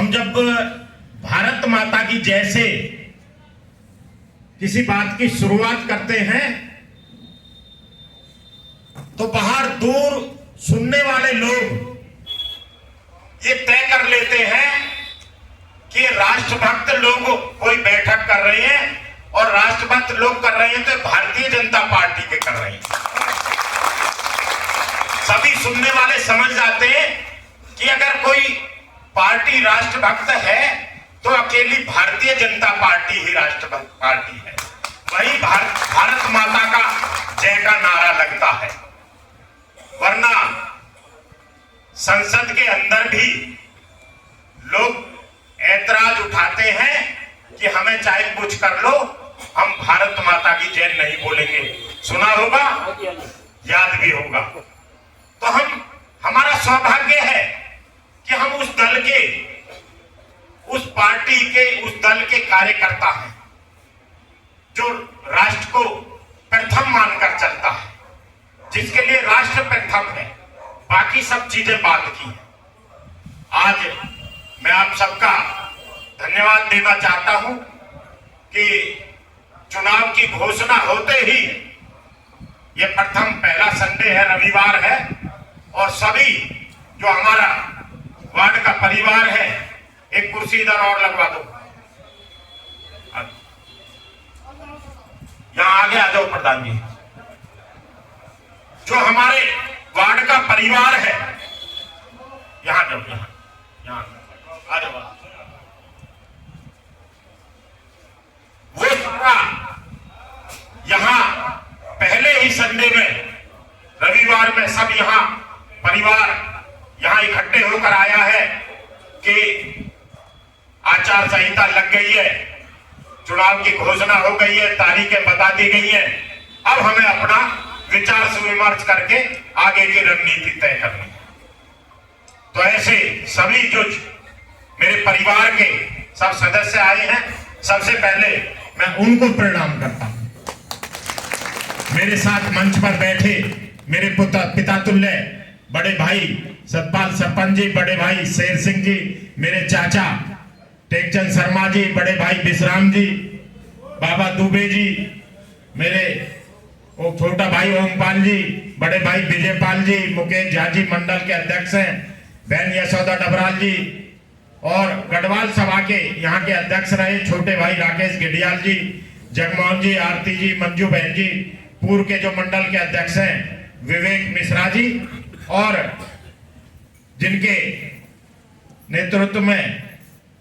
हम जब भारत माता की जैसे किसी बात की शुरुआत करते हैं तो बाहर दूर सुनने वाले लोग ये तय कर लेते हैं कि राष्ट्रभक्त लोग कोई बैठक कर रहे हैं और राष्ट्रभक्त लोग कर रहे हैं तो भारतीय जनता पार्टी के कर रहे हैं। सभी सुनने वाले समझ जाते हैं कि अगर कोई पार्टी राष्ट्रभक्त है तो अकेली भारतीय जनता पार्टी ही राष्ट्रभक्त पार्टी है। वही भारत माता का जय का नारा लगता है। वरना संसद के अंदर भी लोग ऐतराज उठाते हैं कि हमें चाहे कुछ कर लो, हम भारत माता की जय नहीं बोलेंगे। सुना होगा, याद भी होगा। तो हमारा सौभाग्य है कि हम उस दल के, उस पार्टी के, उस दल के कार्यकर्ता हैं जो राष्ट्र को प्रथम मानकर चलता है, जिसके लिए राष्ट्र प्रथम है, बाकी सब चीजें बाद की हैं। आज मैं आप सबका धन्यवाद देना चाहता हूं कि चुनाव की घोषणा होते ही ये प्रथम पहला संडे है, रविवार है, और सभी जो हमारा वार्ड का परिवार है, एक कुर्सी इधर और लगवा दो, यहां आगे आ जाओ प्रधान जी। जो हमारे वार्ड का परिवार है, यहां जाओ, यहां आ जाओ। वो सारा यहां पहले ही संडे में, रविवार में सब यहां परिवार यहां इकट्ठे होकर आया है कि आचार संहिता लग गई है, चुनाव की घोषणा हो गई है, तारीखें बता दी गई हैं। अब हमें अपना विचार विमर्श करके आगे की रणनीति तय करनी है। तो ऐसे सभी जो मेरे परिवार के सब सदस्य आए हैं, सबसे पहले मैं उनको प्रणाम करता हूं। मेरे साथ मंच पर बैठे मेरे पिता तुल्य बड़े भाई सतपाल सरपंच जी, बड़े भाई शेर सिंह जी, मेरे चाचा टेकचंद शर्मा जी, बड़े भाई विश्राम जी, बाबा दुबे जी, मेरे वो छोटा भाई ओमपाल जी, बड़े भाई विजयपाल जी, मुकेश झा जी मंडल के अध्यक्ष हैं, बहन यशोदा डबराल जी, और गढ़वाल सभा के यहाँ के अध्यक्ष रहे छोटे भाई राकेश गिडियाल जी, जगमोहन जी, आरती जी, मंजू बहन जी, पूर्व के जो मंडल के अध्यक्ष हैं विवेक मिश्रा जी, और जिनके नेतृत्व में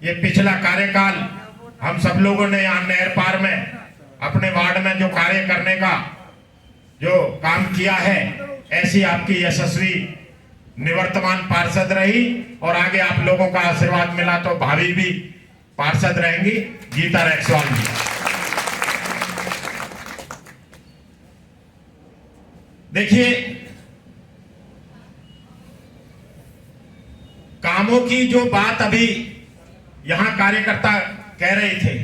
ये पिछला कार्यकाल हम सब लोगों ने यहाँ नहर पार में अपने वार्ड में जो कार्य करने का जो काम किया है, ऐसी आपकी यशस्वी निवर्तमान पार्षद रही, और आगे आप लोगों का आशीर्वाद मिला तो भाभी भी पार्षद रहेंगी, गीता रैक्सवाल जी। देखिए, कामों की जो बात अभी यहां कार्यकर्ता कह रहे थे,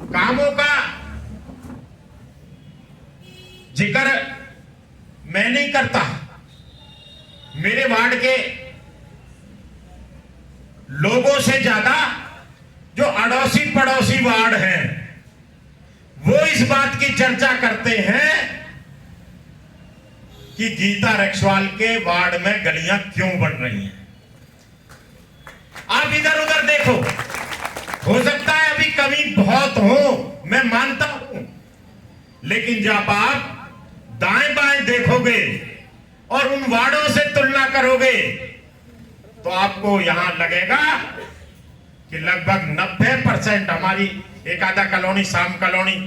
कामों का जिक्र मैं नहीं करता। मेरे वार्ड के लोगों से ज्यादा जो अड़ोसी पड़ोसी वार्ड हैं, वो इस बात की चर्चा करते हैं कि गीता रैक्सवाल के वार्ड में गलियां क्यों बन रही हैं। आप इधर उधर देखो, हो सकता है अभी कमी बहुत हो, मैं मानता हूं, लेकिन जब आप दाएं बाएं देखोगे और उन वार्डों से तुलना करोगे तो आपको यहां लगेगा कि लगभग 90% हमारी एक आधा कॉलोनी, शाम कॉलोनी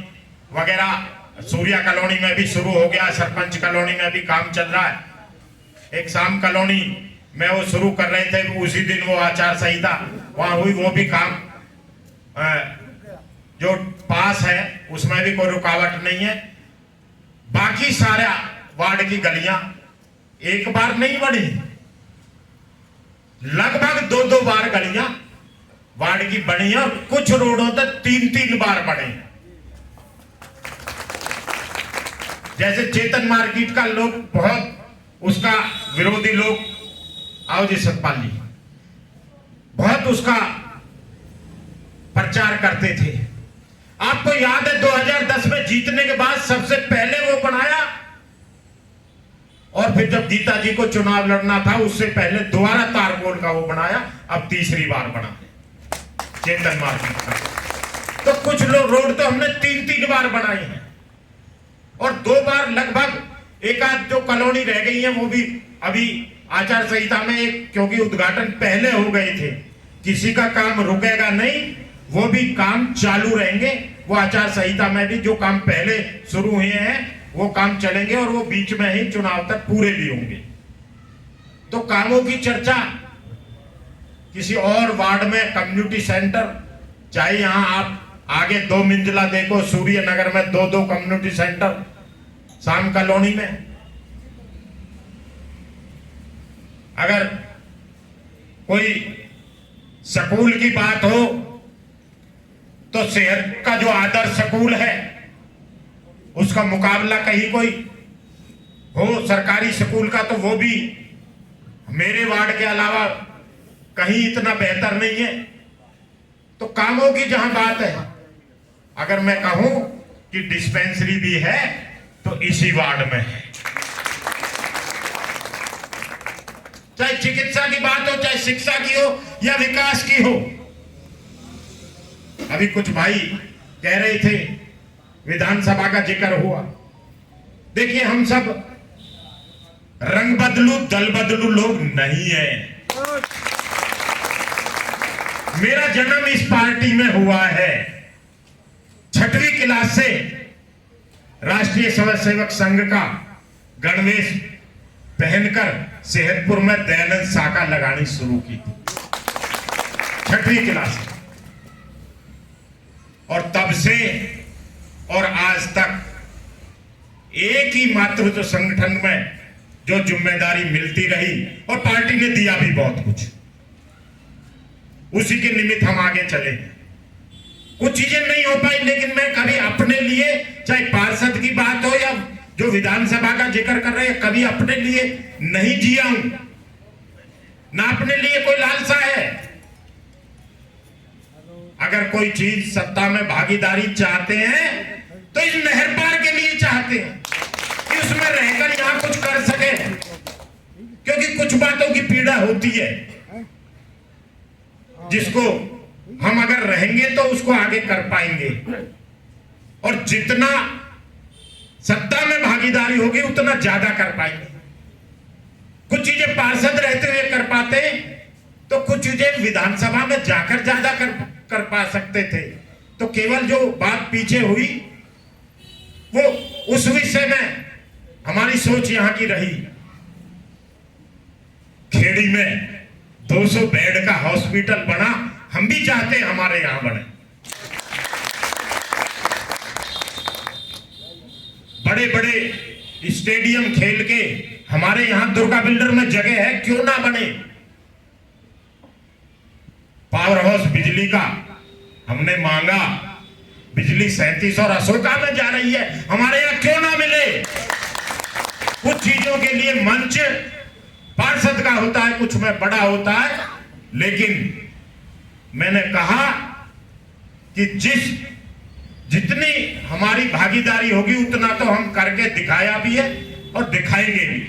वगैरह, सूर्या कॉलोनी में भी शुरू हो गया, सरपंच कॉलोनी में भी काम चल रहा है। एक शाम कॉलोनी में वो शुरू कर रहे थे, उसी दिन वो आचार संहिता वहां हुई, वो भी काम जो पास है उसमें भी कोई रुकावट नहीं है। बाकी सारा वार्ड की गलियां एक बार नहीं बढ़ी, लगभग 2-2 बार गलियां वार्ड की बनी है, और कुछ रोडों तक 3-3 बार बढ़े। जैसे चेतन मार्केट का लोग बहुत उसका विरोधी लोग, आओ जी सतपाल जी, बहुत उसका प्रचार करते थे। आपको याद है 2010 में जीतने के बाद सबसे पहले वो बनाया, और फिर जब गीता जी को चुनाव लड़ना था उससे पहले दोबारा तारकोल का वो बनाया, अब तीसरी बार बना है चेतन मार्केट का। तो कुछ लोग रोड तो हमने 3-3 बार बनाई है, और 2 बार लगभग एक आध जो कॉलोनी रह गई है वो भी अभी आचार संहिता में, क्योंकि उद्घाटन पहले हो गए थे, किसी का काम रुकेगा नहीं, वो भी काम चालू रहेंगे। वो आचार संहिता में भी जो काम पहले शुरू हुए हैं वो काम चलेंगे, और वो बीच में ही चुनाव तक पूरे भी होंगे। तो कामों की चर्चा किसी और वार्ड में कम्युनिटी सेंटर, चाहे यहां आप आगे 2 मंजिला देखो, सूर्य नगर में 2-2 कम्युनिटी सेंटर, शाम कॉलोनी में, अगर कोई स्कूल की बात हो तो शहर का जो आदर्श स्कूल है उसका मुकाबला कहीं कोई हो सरकारी स्कूल का, तो वो भी मेरे वार्ड के अलावा कहीं इतना बेहतर नहीं है। तो कामों की जहां बात है, अगर मैं कहूं कि डिस्पेंसरी भी है तो इसी वार्ड में है। चाहे चिकित्सा की बात हो, चाहे शिक्षा की हो या विकास की हो। अभी कुछ भाई कह रहे थे विधानसभा का जिक्र हुआ। देखिए, हम सब रंग बदलू दल बदलू लोग नहीं है। मेरा जन्म इस पार्टी में हुआ है। 6वीं क्लास से राष्ट्रीय स्वयं सेवक संघ का गणवेश पहनकर सेहतपुर में दयानंद साका लगानी शुरू की थी, 6वीं क्लास से। और तब से और आज तक एक ही मातृत्व संगठन में जो जिम्मेदारी मिलती रही, और पार्टी ने दिया भी बहुत कुछ, उसी के निमित्त हम आगे चले। कुछ चीजें नहीं हो पाई, लेकिन मैं कभी अपने लिए, चाहे पार्षद की बात हो या जो विधानसभा का जिक्र कर रहे हैं, कभी अपने लिए नहीं जिया हूं, ना अपने लिए कोई लालसा है। अगर कोई चीज सत्ता में भागीदारी चाहते हैं तो इस नहर पार के लिए चाहते हैं कि उसमें रहकर यहां कुछ कर सके, क्योंकि कुछ बातों की पीड़ा होती है जिसको हम अगर रहेंगे तो उसको आगे कर पाएंगे, और जितना सत्ता में भागीदारी होगी उतना ज्यादा कर पाएंगे। कुछ चीजें पार्षद रहते हुए कर पाते, तो कुछ चीजें विधानसभा में जाकर ज्यादा कर पा सकते थे। तो केवल जो बात पीछे हुई वो उस विषय में हमारी सोच यहां की रही। खेड़ी में 200 बेड का हॉस्पिटल बना, हम भी चाहते हैं हमारे यहां बने। बड़े बड़े स्टेडियम खेल के हमारे यहां दुर्गा बिल्डर में जगह है, क्यों ना बने। पावर हाउस बिजली का हमने मांगा, बिजली 37 और अशोका में जा रही है, हमारे यहां क्यों ना मिले। कुछ चीजों के लिए मंच पार्षद का होता है, कुछ में बड़ा होता है, लेकिन मैंने कहा कि जितनी हमारी भागीदारी होगी उतना तो हम करके दिखाया भी है और दिखाएंगे भी।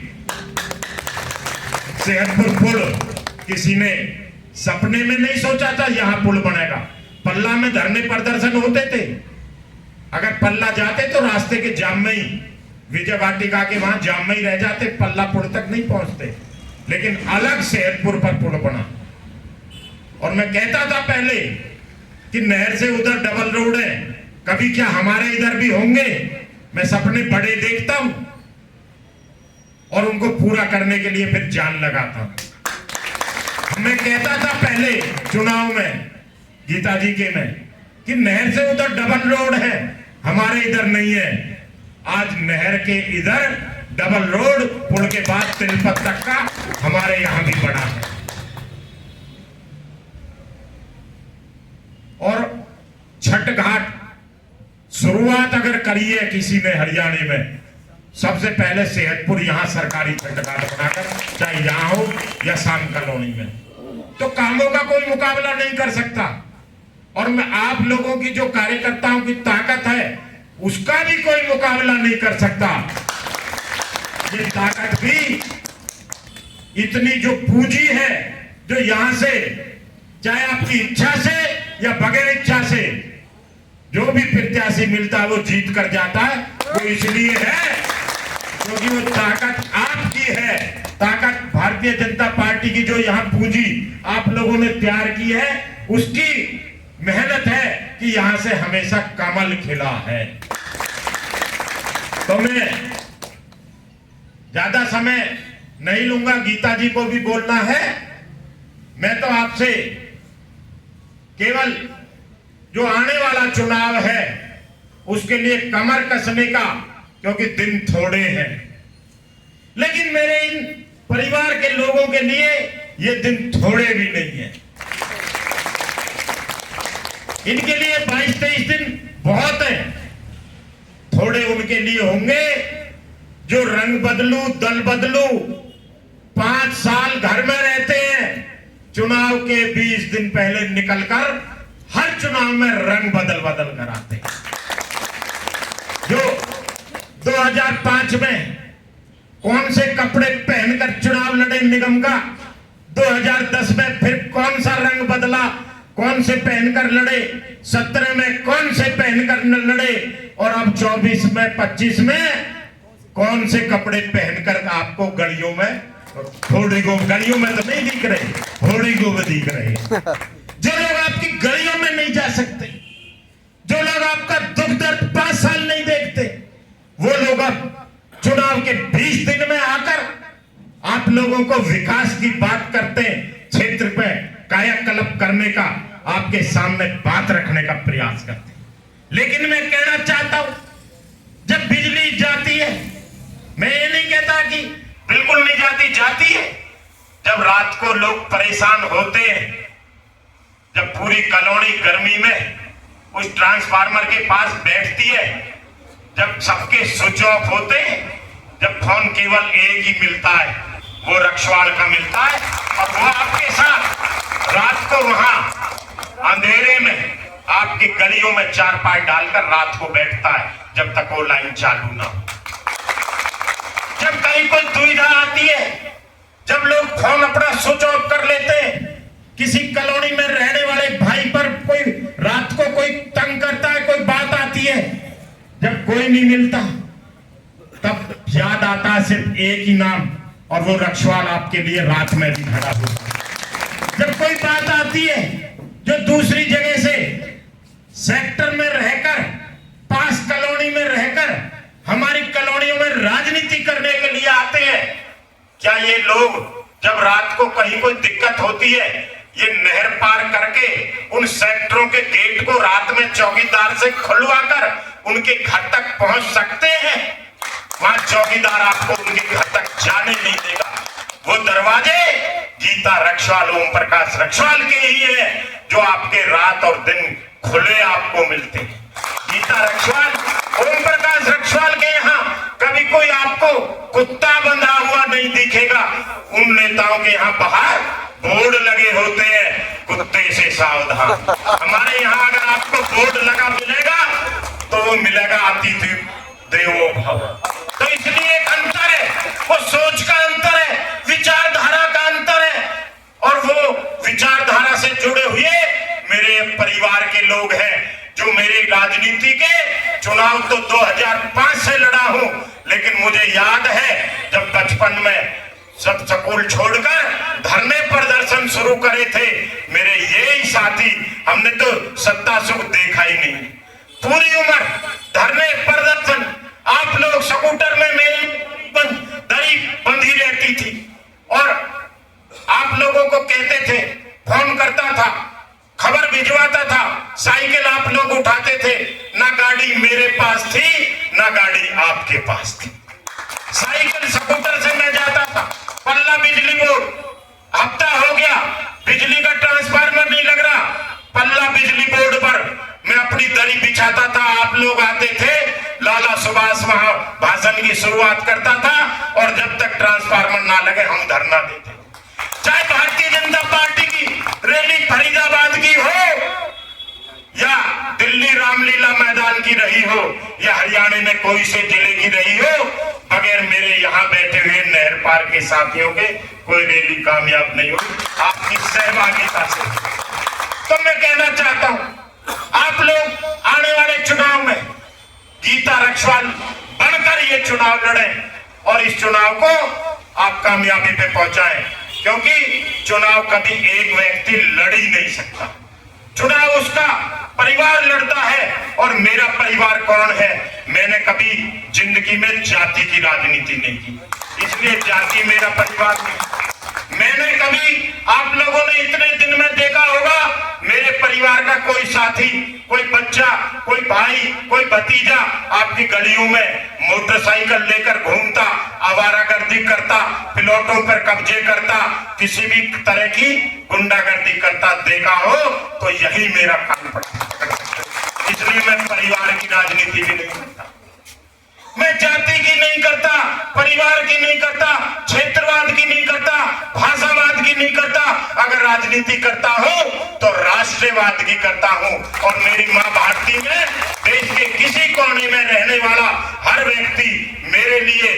सेहतपुर पुल किसी ने सपने में नहीं सोचा था यहां पुल बनेगा। पल्ला में धरने प्रदर्शन होते थे, अगर पल्ला जाते तो रास्ते के जाम में ही, विजय वाटिका के वहां जाम में ही रह जाते, पल्ला पुल तक नहीं पहुंचते। लेकिन अलग सेहतपुर पर पुल बना, और मैं कहता था पहले कि नहर से उधर डबल रोड है, कभी क्या हमारे इधर भी होंगे। मैं सपने बड़े देखता हूं और उनको पूरा करने के लिए फिर जान लगाता हूं। मैं कहता था पहले चुनाव में गीता जी के में कि नहर से उधर डबल रोड है, हमारे इधर नहीं है। आज नहर के इधर डबल रोड, पुल के बाद तिलपत तक का हमारे यहां भी बना है। और छठ घाट शुरुआत अगर करी है किसी ने हरियाणा में, सबसे पहले सेहतपुर यहां सरकारी छठ घाट बनाकर, चाहे यहां हो या शाम कॉलोनी में, तो कामों का कोई मुकाबला नहीं कर सकता। और मैं आप लोगों की जो कार्यकर्ताओं की ताकत है उसका भी कोई मुकाबला नहीं कर सकता। ये ताकत भी इतनी जो पूंजी है, जो यहां से चाहे आपकी इच्छा से या बगैर इच्छा से जो भी प्रत्याशी मिलता है वो जीत कर जाता है, वो इसलिए है क्योंकि वो ताकत आपकी है। ताकत भारतीय जनता पार्टी की जो यहाँ पूंजी आप लोगों ने तैयार की है उसकी मेहनत है कि यहां से हमेशा कमल खिला है। तो मैं ज्यादा समय नहीं लूंगा, गीता जी को भी बोलना है। मैं तो आपसे केवल जो आने वाला चुनाव है उसके लिए कमर कसने का, क्योंकि दिन थोड़े हैं, लेकिन मेरे इन परिवार के लोगों के लिए ये दिन थोड़े भी नहीं है। इनके लिए 22-23 दिन बहुत है। थोड़े उनके लिए होंगे जो रंग बदलू दल बदलू 5 साल घर में रहते हैं, चुनाव के 20 दिन पहले निकलकर हर चुनाव में रंग बदल कर आते हैं। जो 2005 में कौन से कपड़े पहनकर चुनाव लड़े निगम का, 2010 में फिर कौन सा रंग बदला, कौन से पहनकर लड़े, 17 में कौन से पहनकर लड़े, और अब 24 में 25 में कौन से कपड़े पहनकर आपको गलियों में, थोड़ी गो गलियों में तो नहीं दिख रहे, थोड़ी गो में दिख रहे। जो लोग आपकी गलियों में नहीं जा सकते, जो लोग आपका दुख दर्द 5 साल नहीं देखते, वो लोग अब चुनाव के 20 दिन में आकर आप लोगों को विकास की बात करते हैं, क्षेत्र पे कायाकल्प करने का आपके सामने बात रखने का प्रयास करते हैं। लेकिन मैं कहना चाहता हूं, जब बिजली जाती है, मैं ये नहीं कहता कि बिल्कुल नहीं जाती, जाती है। जब रात को लोग परेशान होते हैं, जब पूरी कॉलोनी गर्मी में उस ट्रांसफार्मर के पास बैठती है, जब सबके स्विच ऑफ होते हैं, जब फोन केवल एक ही मिलता है, वो रक्षवाड़ का मिलता है, और वो आपके साथ रात को वहां अंधेरे में आपकी गलियों में चारपाई डालकर रात को बैठता है, जब तक वो लाइन चालू ना हो। जब कहीं कोई दुविधा आती है, जब लोग फोन अपना स्विच ऑफ कर लेते हैं, किसी कॉलोनी में रहने वाले भाई पर कोई रात को कोई तंग करता है, कोई बात आती है, जब कोई नहीं मिलता, तब याद आता है सिर्फ एक ही नाम, और वो रक्षवाल आपके लिए रात में भी खड़ा होता है। जब कोई बात आती है जो दूसरी जगह से सेक्टर में रहकर, पास कॉलोनी में रहकर हमारी कॉलोनियों में राजनीति करने के लिए आते हैं, क्या ये लोग जब रात को कहीं कोई दिक्कत होती है, ये नहर पार करके उन सेक्टरों के गेट को रात में चौकीदार से खुलवाकर उनके घर तक पहुंच सकते हैं? वहां चौकीदार आपको उनके घर तक जाने नहीं देगा। वो दरवाजे गीता रक्षवाल, ओम प्रकाश रक्षवाल के ही है, जो आपके रात और दिन खुले आपको मिलते हैं। गीता रक्षवाल, ओम प्रकाश रक्षवाल के यहाँ कभी कोई आपको कुत्ता बंधा हुआ नहीं दिखेगा। उन नेताओं के यहाँ बाहर बोर्ड लगे होते हैं, कुत्ते से सावधान। हमारे यहाँ अगर आपको बोर्ड लगा मिलेगा तो वो मिलेगा अतिथि देवो भव। तो इसलिए एक अंतर है, वो सोच का अंतर है, विचारधारा का अंतर है, और वो विचारधारा से जुड़े हुए मेरे परिवार के लोग हैं, जो मेरी राजनीति के चुनाव तो 2005 से लड़ा हूं, लेकिन मुझे याद है जब बचपन में सब स्कूल छोड़कर धरने प्रदर्शन शुरू करे थे मेरे यही साथी, हमने तो सत्ता सुख देखा ही नहीं। पूरी उम्र धरने प्रदर्शन, आप लोग स्कूटर में मेरी दरी बंधी रहती थी, और आप लोगों को कहते थे, फोन करता था, खबर भिजवाता था, साइकिल आप लोग उठाते थे, ना गाड़ी मेरे पास थी ना गाड़ी आपके पास थी। साइकिल स्कूटर से मैं जाता था, पल्ला बिजली बोर्ड, हफ्ता हो गया बिजली का ट्रांसफार्मर नहीं लग रहा, पल्ला बिजली बोर्ड पर मैं अपनी दरी बिछाता था, आप लोग आते थे, लाला सुभाष वहां भाषण की शुरुआत करता था, और जब तक ट्रांसफार्मर ना लगे हम धरना देते। चाहे भारतीय जनता पार्टी की रामलीला मैदान की रही हो या हरियाणा में कोई से जिले की रही हो, बगैर मेरे यहाँ बैठे हुए नहर पार के साथियों के कोई रैली कामयाब नहीं हो आपकी सहभागिता से। तो मैं कहना चाहता हूँ आप लोग आने वाले चुनाव में गीता रक्षवाल बनकर ये चुनाव लड़ें और इस चुनाव को आप कामयाबी पे पहुंचाएं, क्योंकि चुनाव कभी एक व्यक्ति लड़ ही नहीं सकता। चुनाव उसका परिवार लड़ता है। और मेरा परिवार कौन है? मैंने कभी जिंदगी में जाति की राजनीति नहीं की, इसलिए जाति मेरा परिवार नहीं। मैंने कभी, आप लोगों ने इतने दिन में देखा होगा, मेरे परिवार का कोई साथी, कोई बच्चा, कोई भाई, कोई भतीजा आपकी गलियों में मोटरसाइकिल लेकर घूमता, आवारागर्दी करता, प्लॉटों पर कब्जे करता, किसी भी तरह की गुंडागर्दी करता देखा हो तो यही मेरा काम पड़ता। इसलिए मैं परिवार की राजनीति भी नहीं करता, मैं जाति की नहीं करता, परिवार की नहीं करता, क्षेत्रवाद की नहीं करता, भाषावाद की नहीं करता। अगर राजनीति करता हूं तो राष्ट्रवाद की करता हूं। और मेरी मां भारती में देश के किसी कोने में रहने वाला हर व्यक्ति मेरे लिए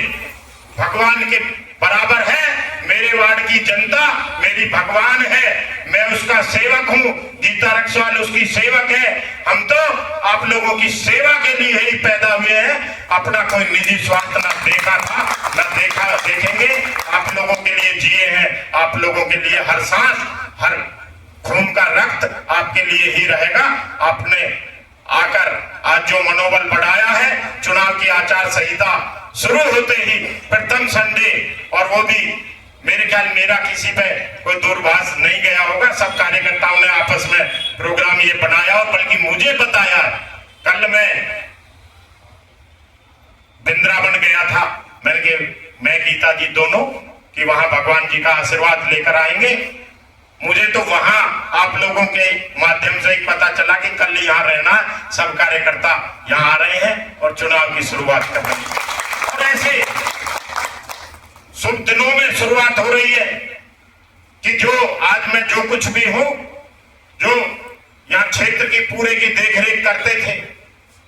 भगवान के बराबर है। मेरे वार्ड की जनता मेरी भगवान है, मैं उसका सेवक हूं, गीता रक्षवाल उसकी सेवक है। हम तो आप लोगों की सेवा के लिए ही पैदा हुए हैं, अपना कोई निजी स्वार्थ न देखा था न देखेंगे। आप लोगों के लिए जिए हैं, आप लोगों के लिए हर सांस, हर खून का रक्त आपके लिए ही रहेगा। आपने आकर आज जो मनोबल बढ़ाया है, चुनाव की आचार संहिता शुरू होते ही प्रथम संडे, और वो भी मेरे ख्याल मेरा किसी पे कोई दूरभाष नहीं गया होगा, सब कार्यकर्ताओं ने आपस में प्रोग्राम ये बनाया और बल्कि मुझे बताया। कल मैं वृंदावन गया था, मैं गीता जी दोनों कि वहां भगवान जी का आशीर्वाद लेकर आएंगे। मुझे तो वहां आप लोगों के माध्यम से ही पता चला कि कल यहाँ रहना, सब कार्यकर्ता यहाँ आ रहे हैं और चुनाव की शुरुआत कर रहे हैं। और ऐसे शुभ दिनों में शुरुआत हो रही है कि जो आज मैं जो कुछ भी हूं, जो यहाँ क्षेत्र की पूरे की देखरेख करते थे,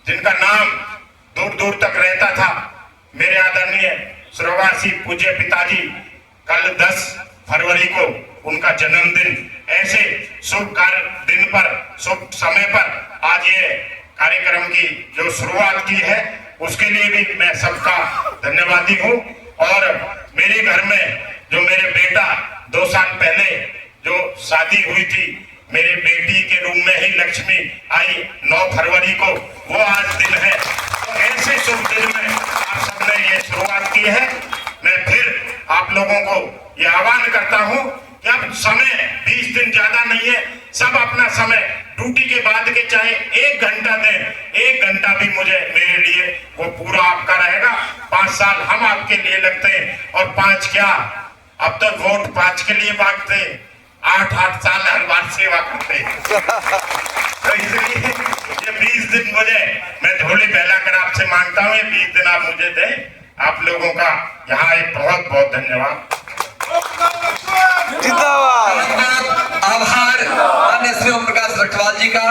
जिनका नाम दूर दूर तक रहता था, मेरे आदरणीय स्वर्गवासी पूज्य पिताजी, कल 10 फरवरी को उनका जन्मदिन, ऐसे शुभ दिन पर, शुभ समय पर आज ये कार्यक्रम की जो शुरुआत की है, उसके लिए भी मैं सबका धन्यवादी हूं। और मेरे घर में जो मेरे बेटा 2 साल पहले जो शादी हुई थी, मेरे बेटी के रूम में ही लक्ष्मी आई 9 फरवरी को, वो आज दिन है। तो ऐसे शुभ दिन में आप सबने ये शुरुआत की है। मैं फिर आप लोगों को ये आह्वान करता हूं कि अब समय 20 दिन ज्यादा नहीं है, सब अपना समय ड्यूटी के बाद के चाहे 1 घंटा दें, 1 घंटा भी मुझे मेरे लिए वो पूरा आपका रहेगा। 5 साल हम आपके लिए लगते हैं, और 5 क्या, अब तो वोट 5 के लिए मांगते, 8-8 साल हर बार सेवा करते हैं। तो इसलिए ये 20 दिन मुझे, मैं झोली फैलाकर आपसे मांगता हूँ, ये 20 दिन आप मुझे दें। आप लोगों का यहाँ एक बहुत बहुत धन्यवाद। जिंदाबाद। आभार माननीय श्री ओम प्रकाश रक्षवाल जी का।